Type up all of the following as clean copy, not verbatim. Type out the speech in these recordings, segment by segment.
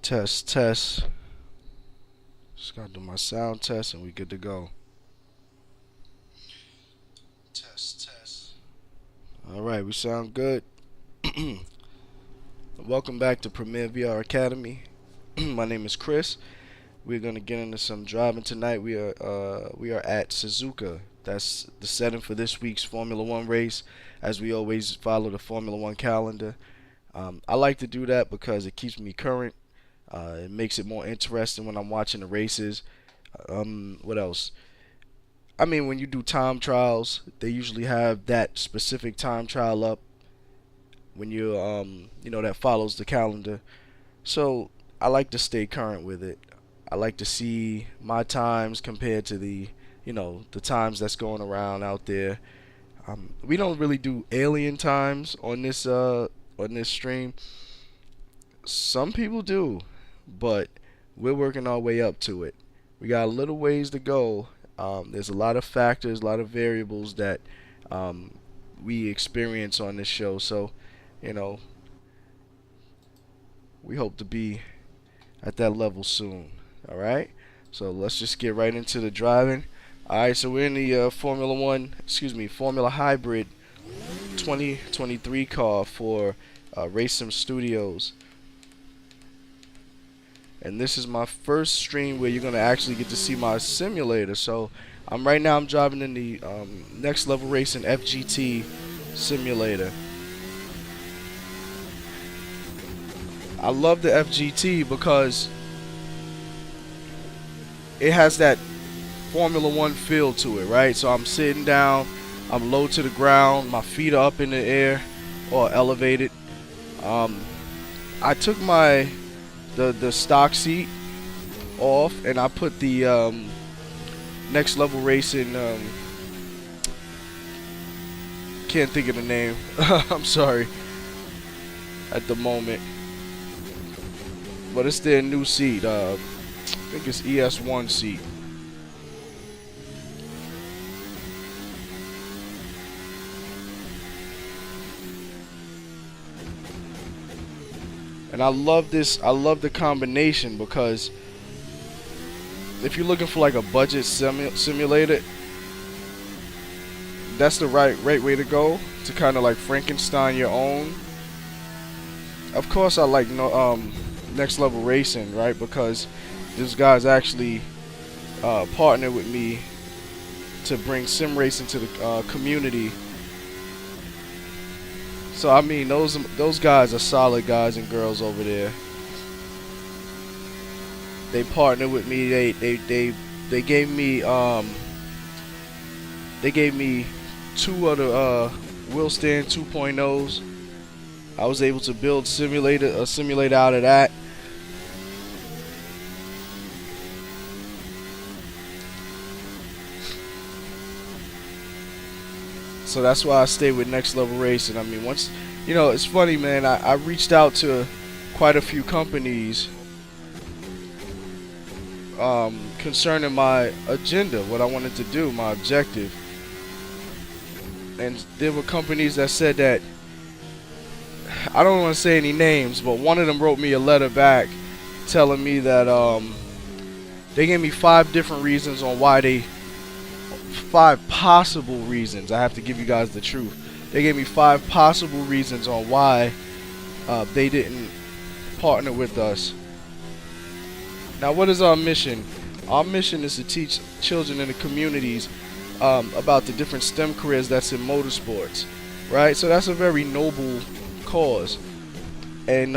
Test, test. Just gotta do my sound test and we good to go. Test, test. Alright, we sound good. Welcome back to PremierVRA Academy. My name is Chris. We're gonna get into some driving tonight. We are at Suzuka. That's the setting for this week's Formula One race, as we always follow the Formula One calendar. I like to do that because it keeps me current. It makes it more interesting when I'm watching the races. What else? I mean, when you do time trials, they usually have that specific time trial up when that follows the calendar. So I like to stay current with it. I like to see my times compared to the times that's going around out there. We don't really do alien times on this stream. Some people do, but we're working our way up to it. We got a little ways to go. There's a lot of factors, a lot of variables that we experience on this show. So, we hope to be at that level soon. All right. So let's just get right into the driving. All right. So we're in the Formula Hybrid 2023 car for Race Sim Studios. And this is my first stream where you're gonna actually get to see my simulator. So I'm driving in the Next Level Racing FGT simulator. I love the FGT because it has that Formula One feel to it, right? So I'm sitting down, I'm low to the ground, my feet are up in the air or elevated. I took the stock seat off and I put the Next Level Racing, can't think of the name. I'm sorry at the moment, but it's their new seat. I think it's ES1 seat. And I love this. I love the combination because if you're looking for like a budget simulator, that's the right way to go, to kind of like Frankenstein your own. Of course, I like Next Level Racing, right? Because this guy's actually partnered with me to bring sim racing to the community. So I mean, those guys are solid guys and girls over there. They partnered with me. They gave me two of the Wheelstand 2.0s. I was able to build a simulator out of that. So that's why I stay with Next Level Racing. I mean, once, it's funny, man. I reached out to quite a few companies concerning my agenda, what I wanted to do, my objective. And there were companies that said that, I don't want to say any names, but one of them wrote me a letter back telling me that they gave me 5 different reasons on why 5 possible reasons. I have to give you guys the truth. They gave me 5 possible reasons on why they didn't partner with us. Now, what is our mission? Our mission is to teach children in the communities about the different STEM careers that's in motorsports, right? So that's a very noble cause. And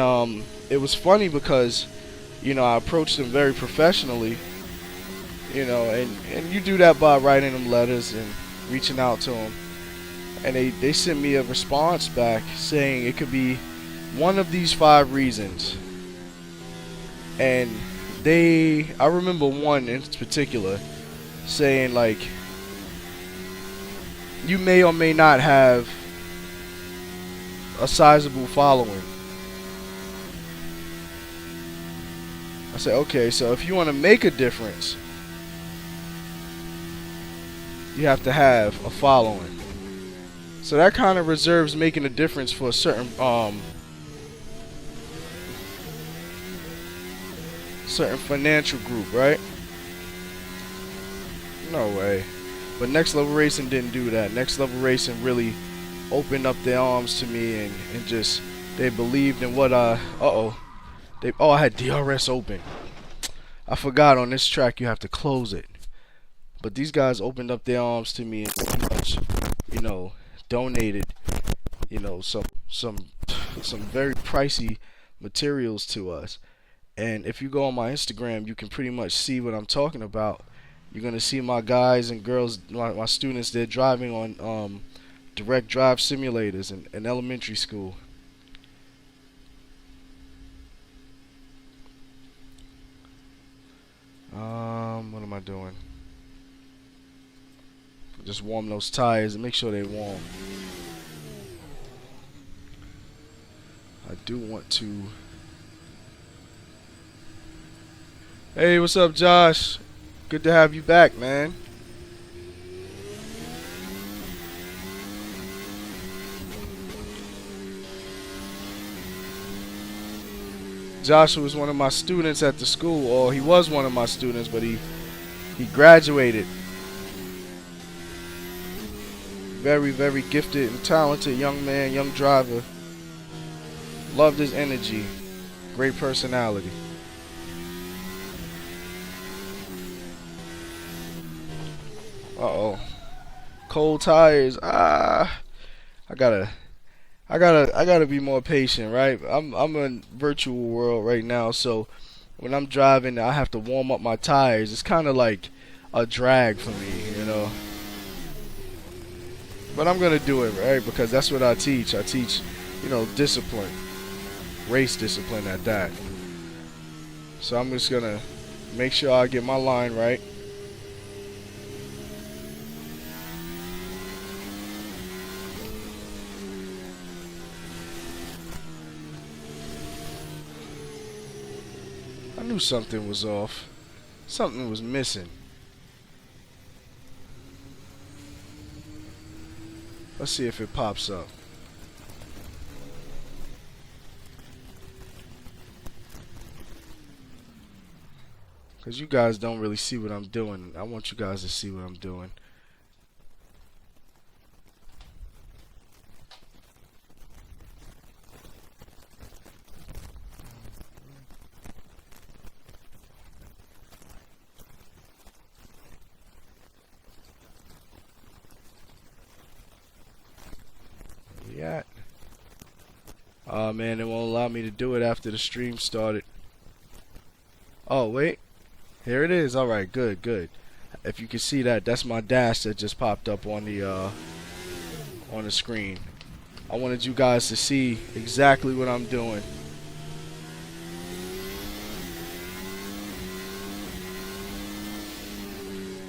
it was funny because, I approached them very professionally. And you do that by writing them letters and reaching out to them. And they sent me a response back saying it could be one of these 5 reasons. And I remember one in particular saying, like, you may or may not have a sizable following. I said, okay, so if you want to make a difference, you have to have a following. So that kind of reserves making a difference for a certain certain financial group, right? No way. But Next Level Racing didn't do that. Next Level Racing really opened up their arms to me and just they believed in what I had DRS open. I forgot on this track you have to close it. But these guys opened up their arms to me and pretty much, donated, some very pricey materials to us. And if you go on my Instagram, you can pretty much see what I'm talking about. You're gonna see my guys and girls, my students, they're driving on direct drive simulators in elementary school. What am I doing? Just warm those tires and make sure they're warm. I do want to. Hey, what's up, Josh? Good to have you back, man. Joshua was one of my students at the school, or he was one of my students, but he graduated. Very, very gifted and talented young man, young driver. Loved his energy. Great personality. Uh-oh. Cold tires. I gotta be more patient, right? I'm in virtual world right now, so when I'm driving, I have to warm up my tires. It's kind of like a drag for me. But I'm gonna do it, right? Because that's what I teach. I teach, discipline, race discipline at that. So I'm just gonna make sure I get my line right. I knew something was off. Something was missing. Let's see if it pops up. Because you guys don't really see what I'm doing. I want you guys to see what I'm doing. At? Oh man, it won't allow me to do it after the stream started. Oh wait, here it is. All right, good. If you can see that, that's my dash that just popped up on the screen. I wanted you guys to see exactly what I'm doing.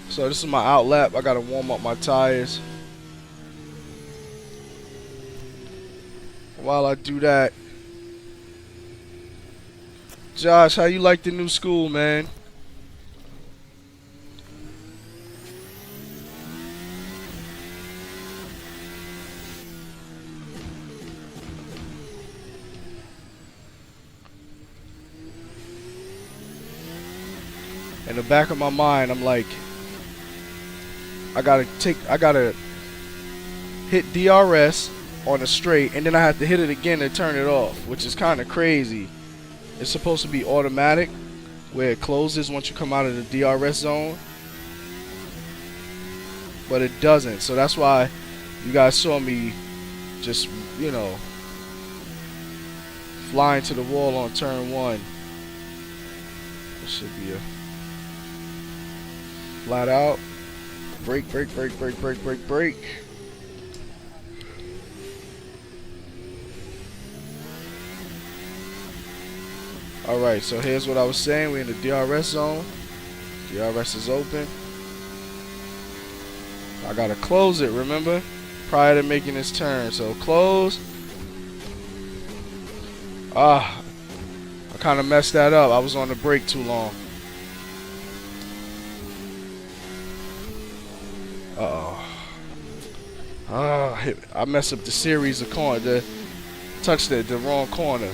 So this is my out lap. I gotta warm up my tires. While I do that, Josh, how you like the new school, man? In the back of my mind, I'm like, I gotta hit DRS on a straight, and then I have to hit it again to turn it off, which is kind of crazy. It's supposed to be automatic, where it closes once you come out of the DRS zone, but it doesn't. So that's why you guys saw me just, flying to the wall on turn 1. It should be a flat out brake. Alright, so here's what I was saying. We're in the DRS zone. DRS is open. I gotta close it, remember? Prior to making this turn. So close. I kind of messed that up. I was on the brake too long. I messed up the series of corner. Touched the wrong corner.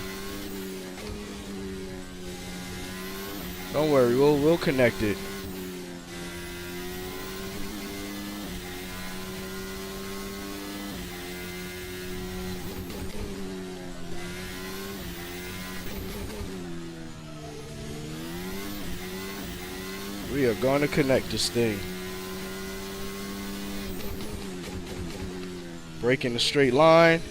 Don't worry, we'll connect it. We are going to connect this thing. Brake in the straight line.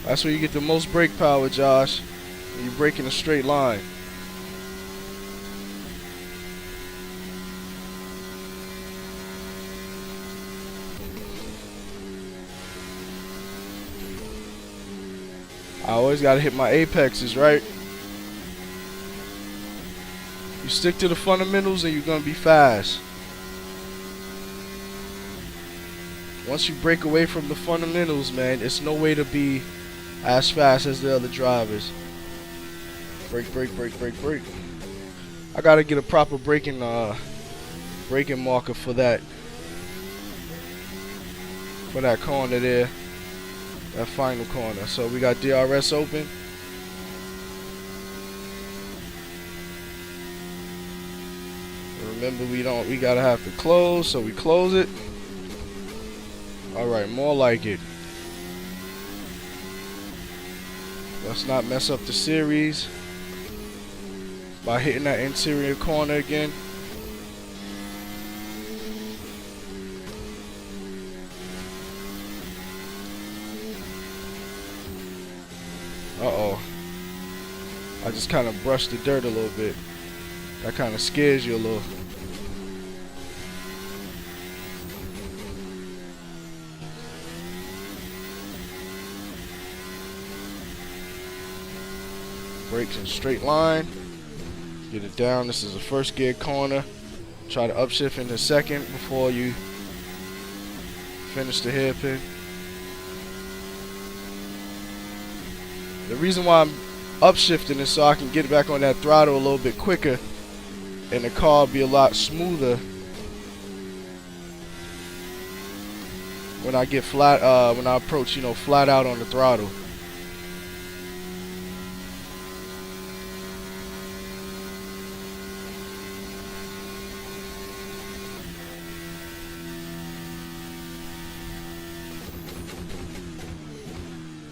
That's where you get the most brake power, Josh. When you brake in a straight line. I always gotta hit my apexes, right? You stick to the fundamentals and you're gonna be fast. Once you break away from the fundamentals, man, it's no way to be as fast as the other drivers. Brake, brake, brake, brake, brake. I gotta get a proper braking marker for that corner there. That final corner. So we got DRS open. Remember, we gotta have to close, so we close it. Alright, more like it. Let's not mess up the series by hitting that interior corner again. Uh-oh. I just kind of brushed the dirt a little bit. That kind of scares you a little. Brakes in straight line. Get it down. This is a first gear corner. Try to upshift in the second before you finish the hairpin. The reason why I'm upshifting is so I can get back on that throttle a little bit quicker and the car will be a lot smoother when I get flat, when I approach, flat out on the throttle.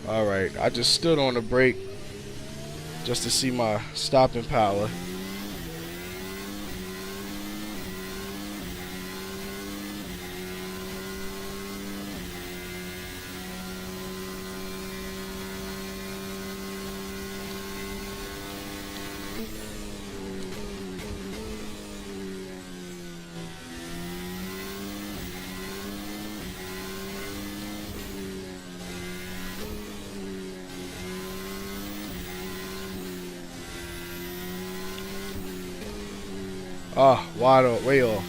Alright, I just stood on the brake just to see my stopping power. Ah, way off.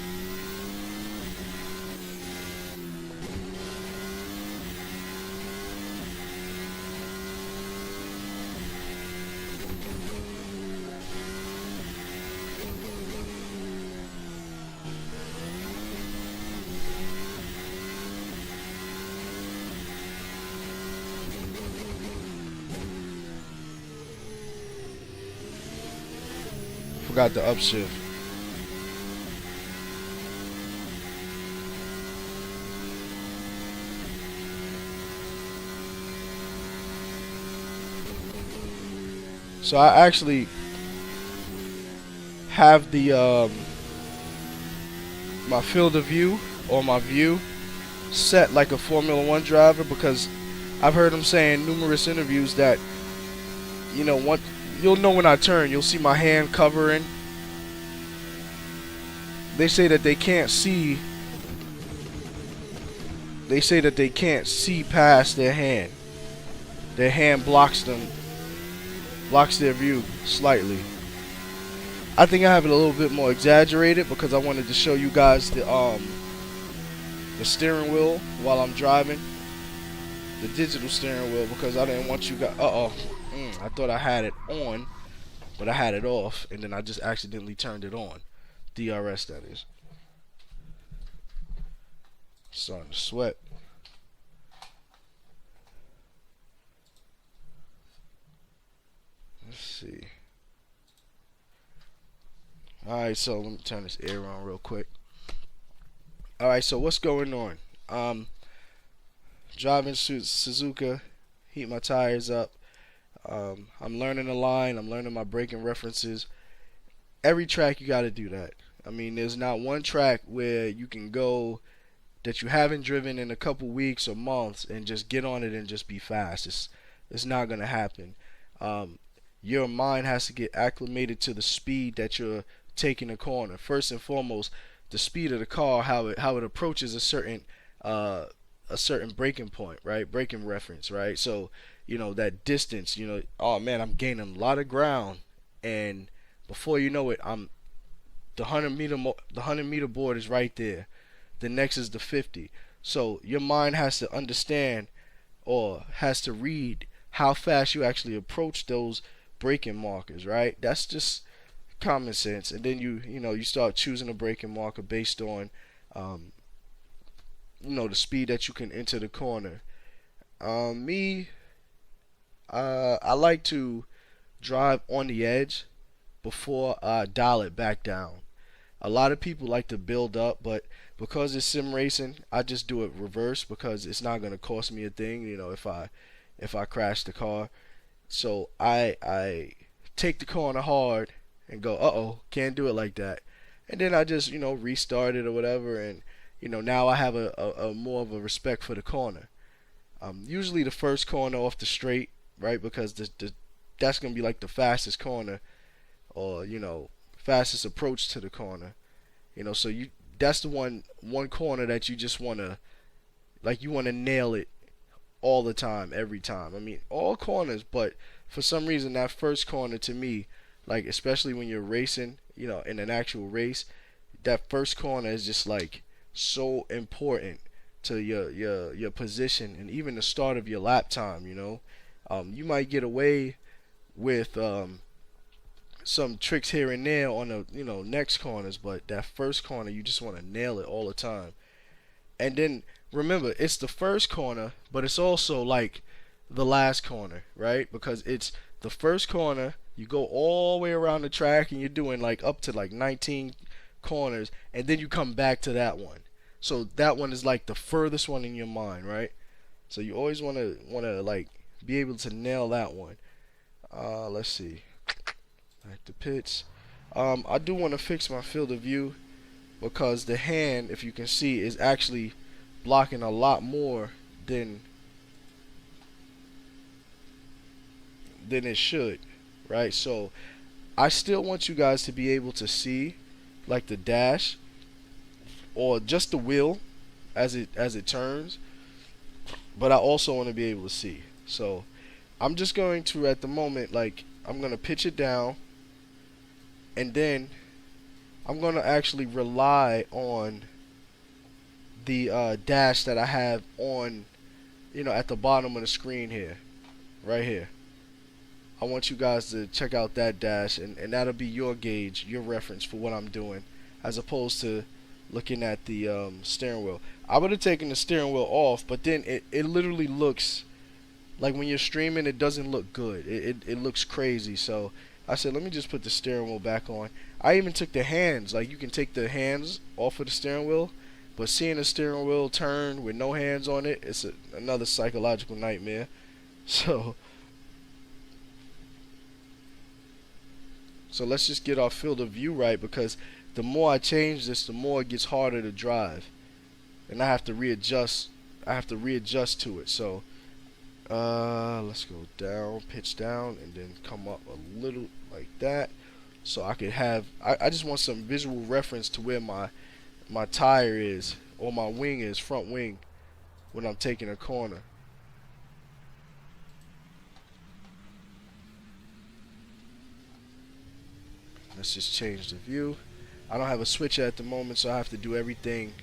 Forgot the upshift. So I actually have the my field of view or my view set like a Formula One driver, because I've heard them say in numerous interviews that you'll know when I turn, you'll see my hand covering. They say that they can't see. They say that they can't see past their hand. Their hand blocks their view slightly. I think I have it a little bit more exaggerated because I wanted to show you guys the steering wheel while I'm driving, the digital steering wheel, because I didn't want you guys. I thought I had it on, but I had it off, and then I just accidentally turned it on. DRS, that is. Starting to sweat. Let's see. Alright, so let me turn this air on real quick. Alright, so what's going on? Driving Suzuka, heat my tires up. I'm learning the line, I'm learning my braking references. Every track you gotta do that. I mean, there's not one track where you can go that you haven't driven in a couple weeks or months and just get on it and just be fast. It's not gonna happen. Um, your mind has to get acclimated to the speed that you're taking a corner. First and foremost, the speed of the car, how it approaches uh, a certain braking point, right? Braking reference, right? So that distance. Oh man, I'm gaining a lot of ground, and before you know it, I'm the 100 meter board is right there. The next is the 50. So your mind has to understand or has to read how fast you actually approach those braking markers, right? That's just common sense. And then you start choosing a braking marker based on um, the speed that you can enter the corner. Me, I like to drive on the edge before I dial it back down. A lot of people like to build up, but because it's sim racing, I just do it reverse because it's not gonna cost me a thing, if I crash the car. So I take the corner hard and go, uh-oh, can't do it like that. And then I just, restart it or whatever, and now I have a more of a respect for the corner. Usually the first corner off the straight, right? Because that's gonna be like the fastest corner, or fastest approach to the corner. So that's the one corner that you just wanna nail it all the time, every time. I mean, all corners, but for some reason that first corner to me, like especially when you're racing, in an actual race, that first corner is just like so important to your position and even the start of your lap time. You might get away with some tricks here and there on the next corners, but that first corner you just want to nail it all the time. And then remember, it's the first corner, but it's also like the last corner, right? Because it's the first corner, you go all the way around the track and you're doing like up to like 19 corners, and then you come back to that one. So that one is like the furthest one in your mind, right? So you always wanna like be able to nail that one. Let's see. Back to pits. I do want to fix my field of view because the hand, if you can see, is actually blocking a lot more than it should, right? So I still want you guys to be able to see like the dash or just the wheel as it turns, but I also want to be able to see. So I'm just going to, at the moment, like I'm going to pitch it down, and then I'm going to actually rely on the dash that I have on, at the bottom of the screen here, right here. I want you guys to check out that dash, and that'll be your gauge, your reference for what I'm doing, as opposed to looking at the steering wheel. I would have taken the steering wheel off, but then it literally looks like when you're streaming, it doesn't look good. It looks crazy. So I said, let me just put the steering wheel back on. I even took the hands. Like, you can take the hands off of the steering wheel, but seeing the steering wheel turn with no hands on it, it's another psychological nightmare. So let's just get our field of view right, because the more I change this, the more it gets harder to drive, and I have to readjust. To it. So let's go down, pitch down, and then come up a little like that, so I could have. I just want some visual reference to where my tire is, or my wing is, front wing, when I'm taking a corner. Let's just change the view. I don't have a switcher at the moment, so I have to do everything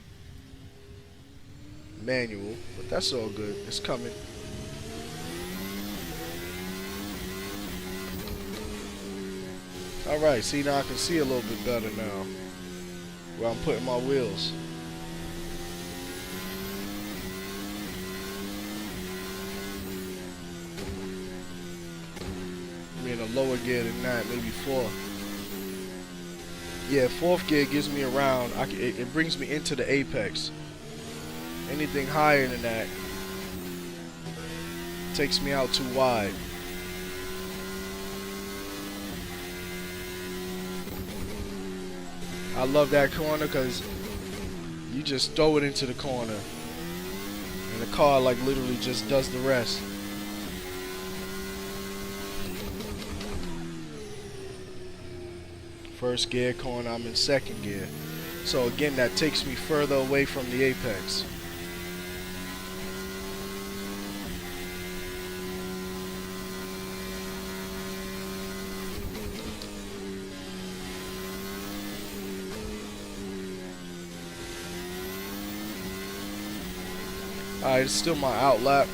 manual, but that's all good. It's coming. Alright, see, now I can see a little bit better now where I'm putting my wheels. I'm in a lower gear than that, maybe 4. Yeah, fourth gear gives me around. It brings me into the apex. Anything higher than that takes me out too wide. I love that corner because you just throw it into the corner, and the car like literally just does the rest. First gear corner, I'm in second gear. So again, that takes me further away from the apex. Alright, it's still my out lap.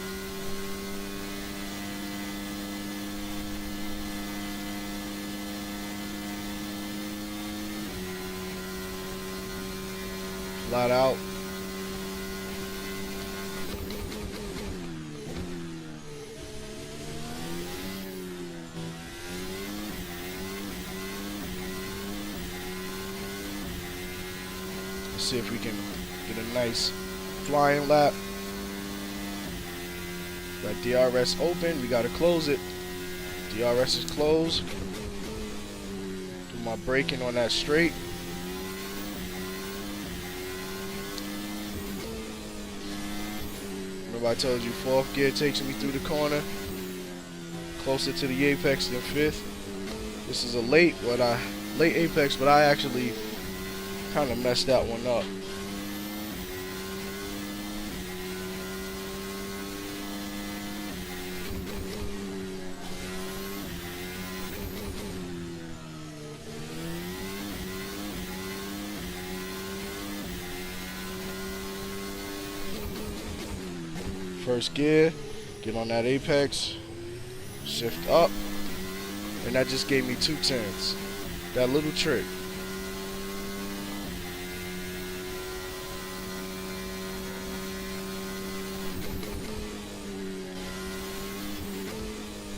Flat out. Let's see if we can get a nice flying lap. Got DRS open, we gotta close it. DRS is closed. Do my braking on that straight. Remember I told you fourth gear takes me through the corner, closer to the apex than fifth. This is a late apex, but I actually kind of messed that one up. First gear, get on that apex, shift up, and that just gave me 2/10. That little trick.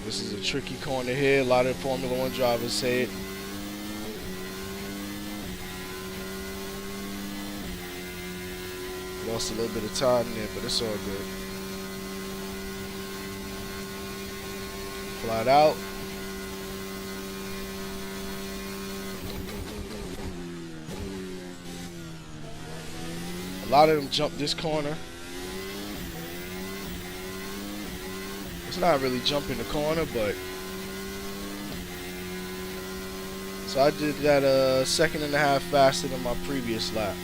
This is a tricky corner here. A lot of Formula One drivers say it. Lost a little bit of time there, but it's all good. Flat out. A lot of them jump this corner. It's not really jumping the corner, but so I did that a second and a half faster than my previous lap.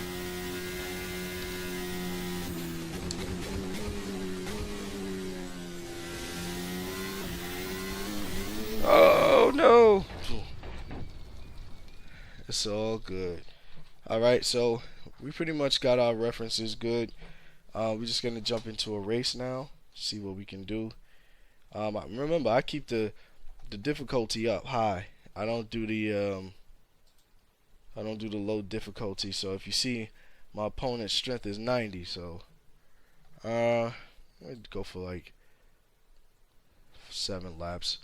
Oh no! It's all good. Alright, so we pretty much got our references good. We're just gonna jump into a race now, see what we can do. Remember, I keep the difficulty up high. I don't do the low difficulty. So if you see my opponent's strength is 90, so I'd go for like 7 laps.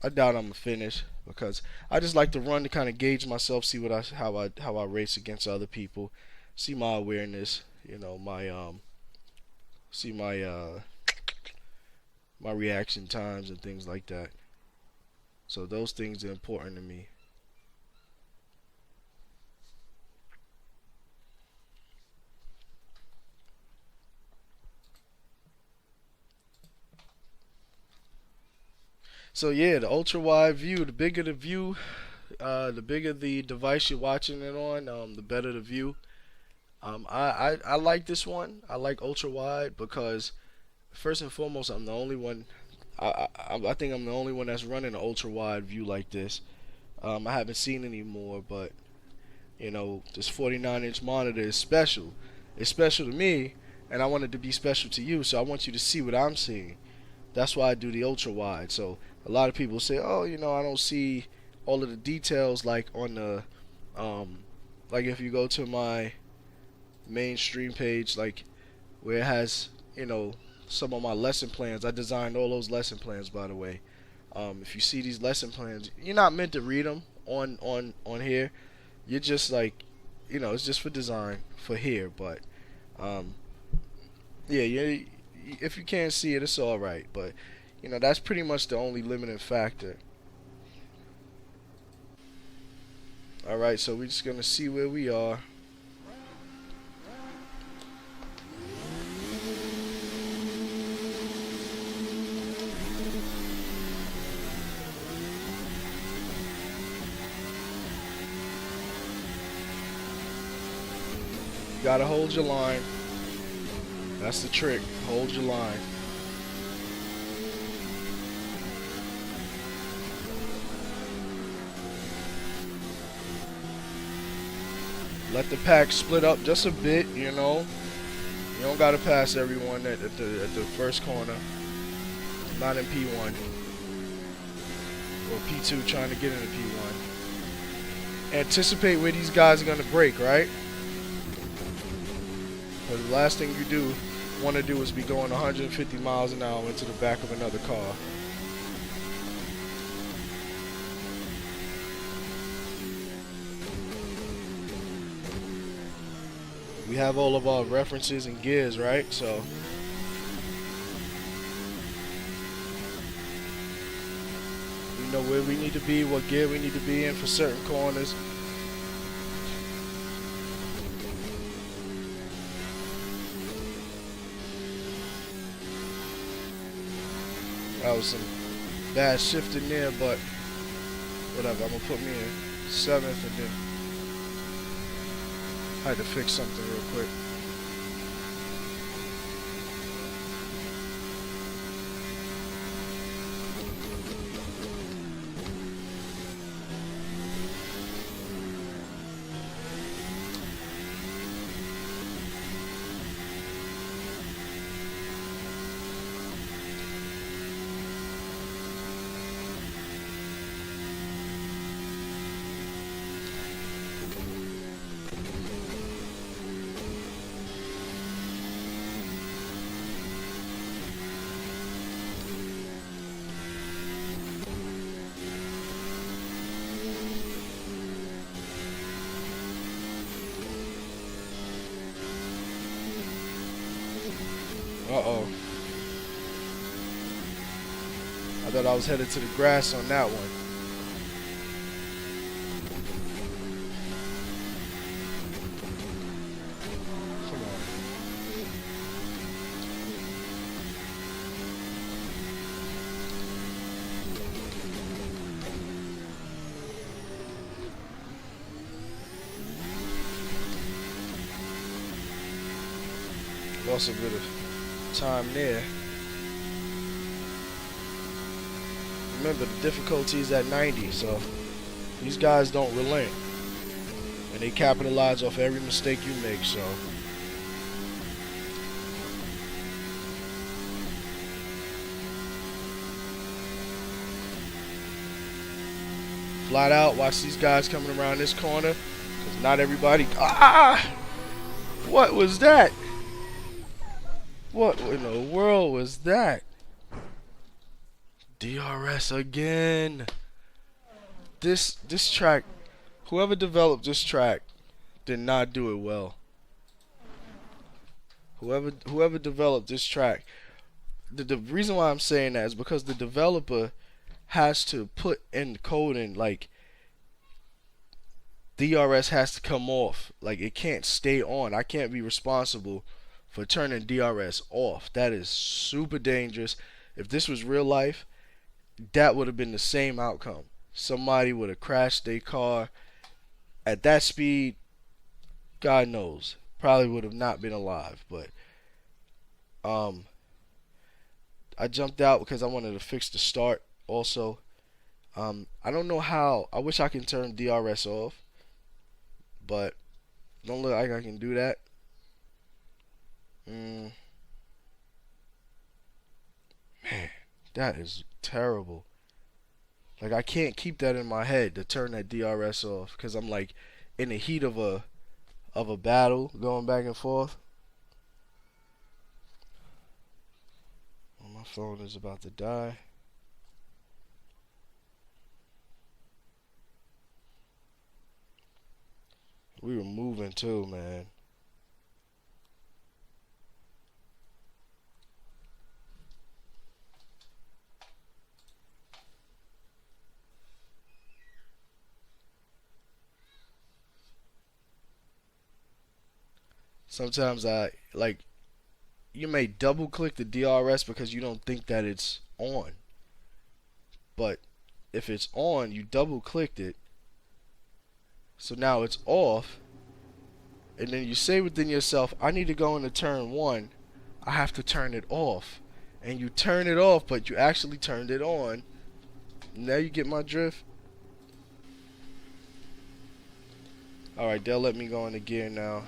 I doubt I'm gonna finish because I just like to run to kind of gauge myself, see how I race against other people, see my awareness, you know, see my reaction times and things like that. So those things are important to me. So yeah, the ultra wide view, the bigger the view, the bigger the device you're watching it on, the better the view. I like this one. I like ultra wide because first and foremost, I'm the only one. I think I'm the only one that's running an ultra wide view like this. I haven't seen any more, but you know, this 49-inch monitor is special. It's special to me, and I want it to be special to you. So I want you to see what I'm seeing. That's why I do the ultra wide. So a lot of people say, oh, you know, I don't see all of the details like on the, like if you go to my mainstream page, like where it has, you know, some of my lesson plans. I designed all those lesson plans, by the way. If you see these lesson plans, you're not meant to read them on here, you're just like, it's just for design for here. But um, yeah, yeah. If you can't see it, it's all right. But that's pretty much the only limiting factor. All right, so we're just gonna see where we are. You gotta hold your line. That's the trick. Hold your line. Let the pack split up just a bit, You don't gotta pass everyone at the first corner. Not in P1 or P2 trying to get into P1. Anticipate where these guys are gonna break, right? Because the last thing you want to do is be going 150 miles an hour into the back of another car. We have all of our references and gears, right? So we know where we need to be, what gear we need to be in for certain corners. That was some bad shifting there, but whatever. I'm gonna put me in 7th, and then I had to fix something real quick. Uh-oh. I thought I was headed to the grass on that one. Come on. Lost a bit of time there. Remember, the difficulty is at 90, so these guys don't relent. And they capitalize off every mistake you make, so. Flat out, watch these guys coming around this corner, because not everybody. What was that? What in the world was that? DRS again. This track, whoever developed this track did not do it well. Whoever developed this track, the reason why I'm saying that is because the developer has to put in coding, like DRS has to come off. Like, it can't stay on. I can't be responsible for turning DRS off. That is super dangerous. If this was real life, that would have been the same outcome. Somebody would have crashed their car at that speed. God knows, probably would have not been alive. But I jumped out because I wanted to fix the start also. I don't know how. I wish I can turn DRS off, but don't look like I can do that. Man, that is terrible. Like, I can't keep that in my head to turn that DRS off because I'm like in the heat of a battle going back and forth. Oh, my phone is about to die. We were moving too, man. Sometimes I like you may double click the DRS because you don't think that it's on. But if it's on, you double clicked it. So now it's off. And then you say within yourself, I need to go into turn one. I have to turn it off. And you turn it off, but you actually turned it on. Now you get my drift. Alright, they'll let me go into gear now.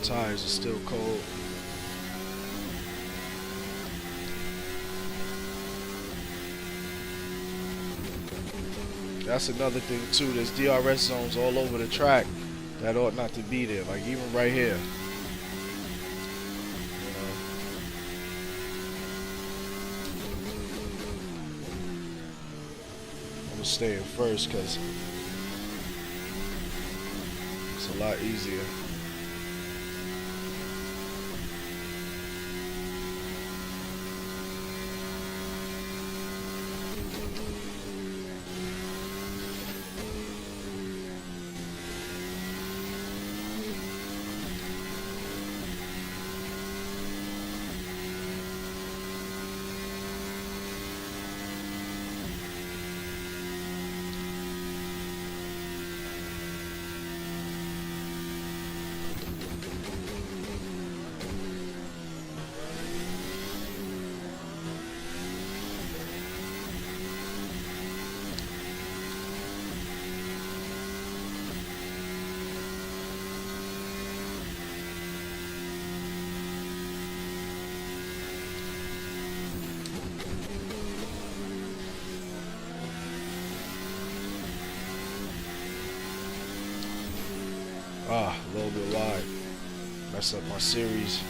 Tires are still cold. That's another thing too. There's DRS zones all over the track that ought not to be there. Like even right here. You know. I'm gonna stay in first because it's a lot easier. A little bit wide. Mess up my series.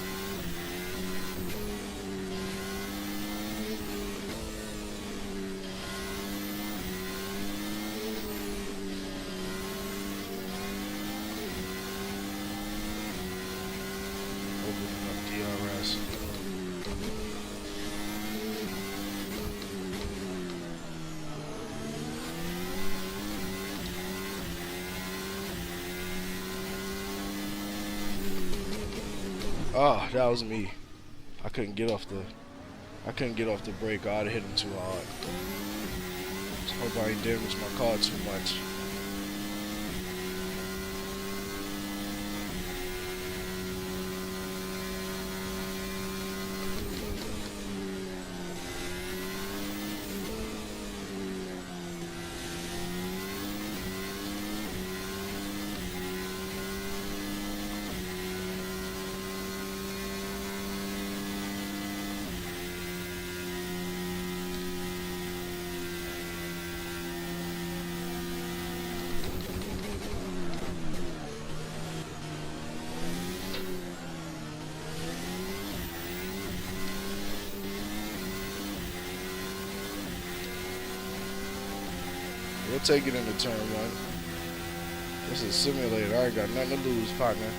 Opening up DRS. Oh, that was me. I couldn't get off the brake. I'd have hit him too hard. Just hope I ain't damaged my car too much. We'll take it into turn one. This is a simulator. I ain't got nothing to lose, partner.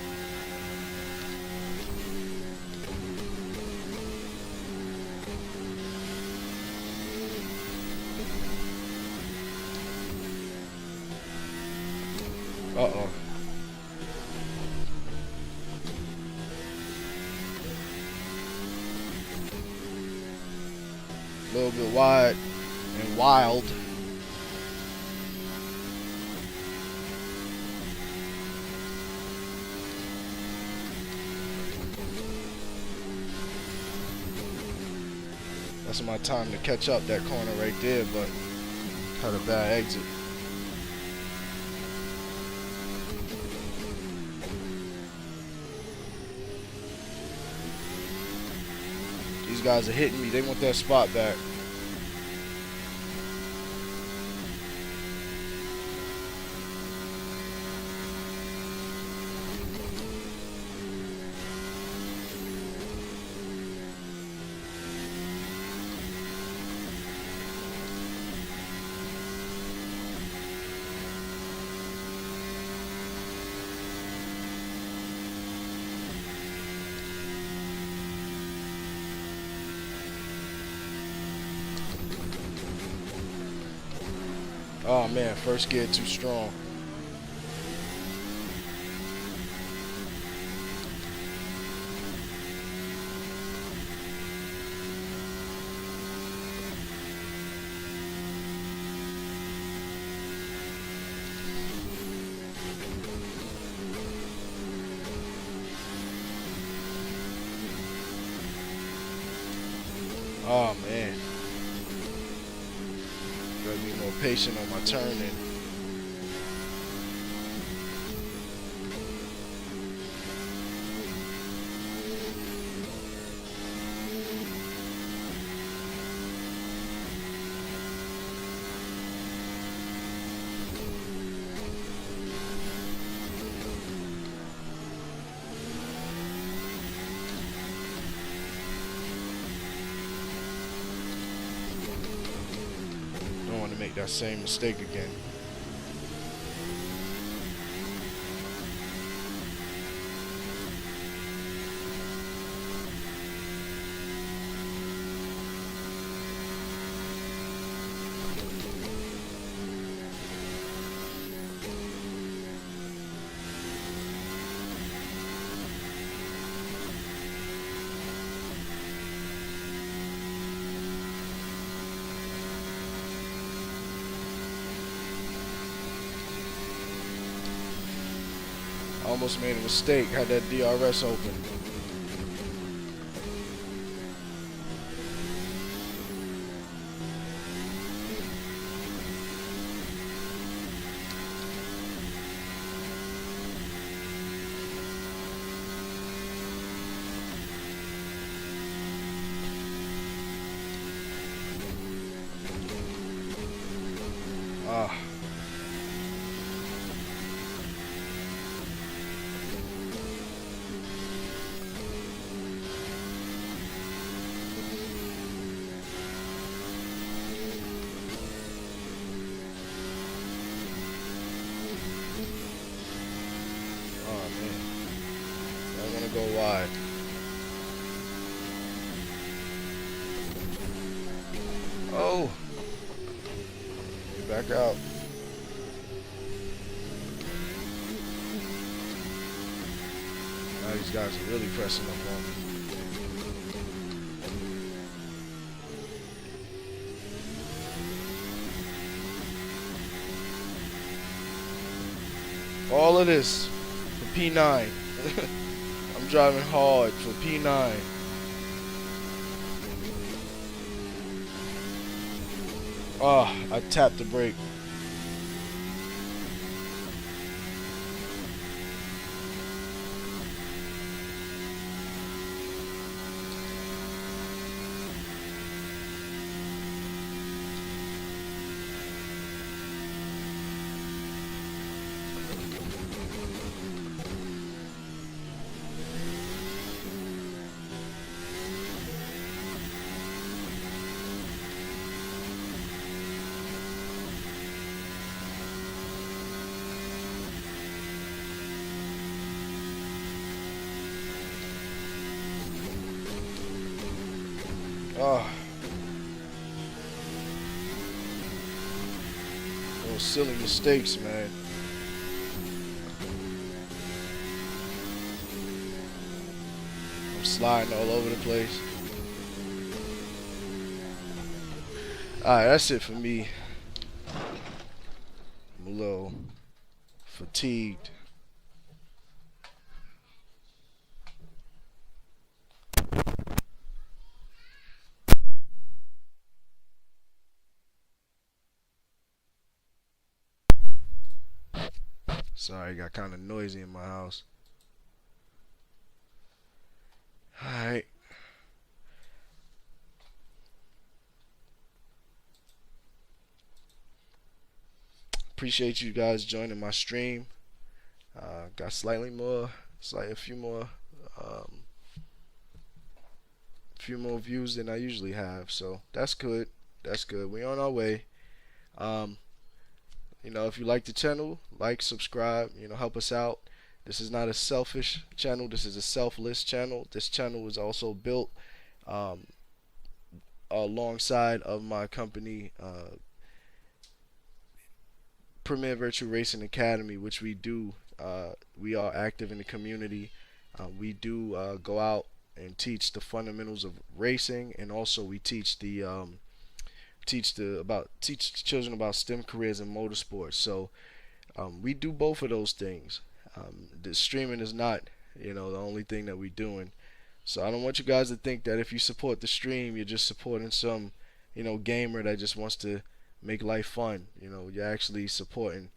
Uh-oh. A little bit wide and wild. That's my time to catch up that corner right there, but had a bad exit. These guys are hitting me. They want that spot back. Oh man, first gear too strong. Oh man. Gotta be more patient on my turning. Don't want to make that same mistake again. Almost made a mistake, had that DRS open. Ah. I'm gonna go wide. Oh, get back out. Now these guys are really pressing up on me. All of this for P9. I'm driving hard for P9. Ah, I tapped the brake. Oh. Those silly mistakes, man. I'm sliding all over the place. Alright, that's it for me. I'm a little fatigued. Sorry, it got kind of noisy in my house. Alright. Appreciate you guys joining my stream. Got a um, few more views than I usually have, so that's good. That's good. We on our way. Um, if you like the channel, like, subscribe. Help us out. This is not a selfish channel. This is a selfless channel. This channel was also built um, alongside of my company, PremierVRA Racing Academy, which we do. We are active in the community. We do go out and teach the fundamentals of racing, and also we teach children about STEM careers in motorsports. So we do both of those things. The streaming is not, the only thing that we're doing. So I don't want you guys to think that if you support the stream, you're just supporting some, gamer that just wants to make life fun. You're actually supporting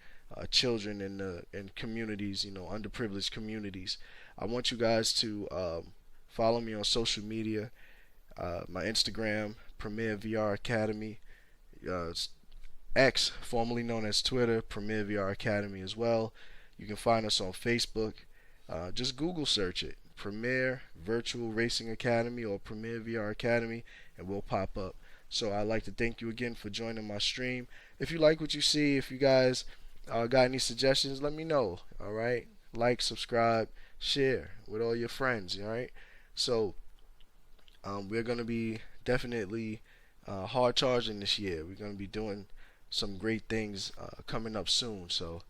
children in communities, underprivileged communities. I want you guys to follow me on social media. My Instagram, PremierVRA Academy. X, formerly known as Twitter, PremierVRA Academy as well. You can find us on Facebook. Just Google search it, Premier Virtual Racing Academy or PremierVRA Academy, and we'll pop up. So I'd like to thank you again for joining my stream. If you like what you see, if you guys got any suggestions, let me know. All right, like, subscribe, share with all your friends. All right. So we're gonna be definitely hard charging this year. We're gonna be doing some great things coming up soon. So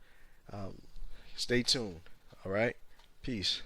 stay tuned. All right. Peace.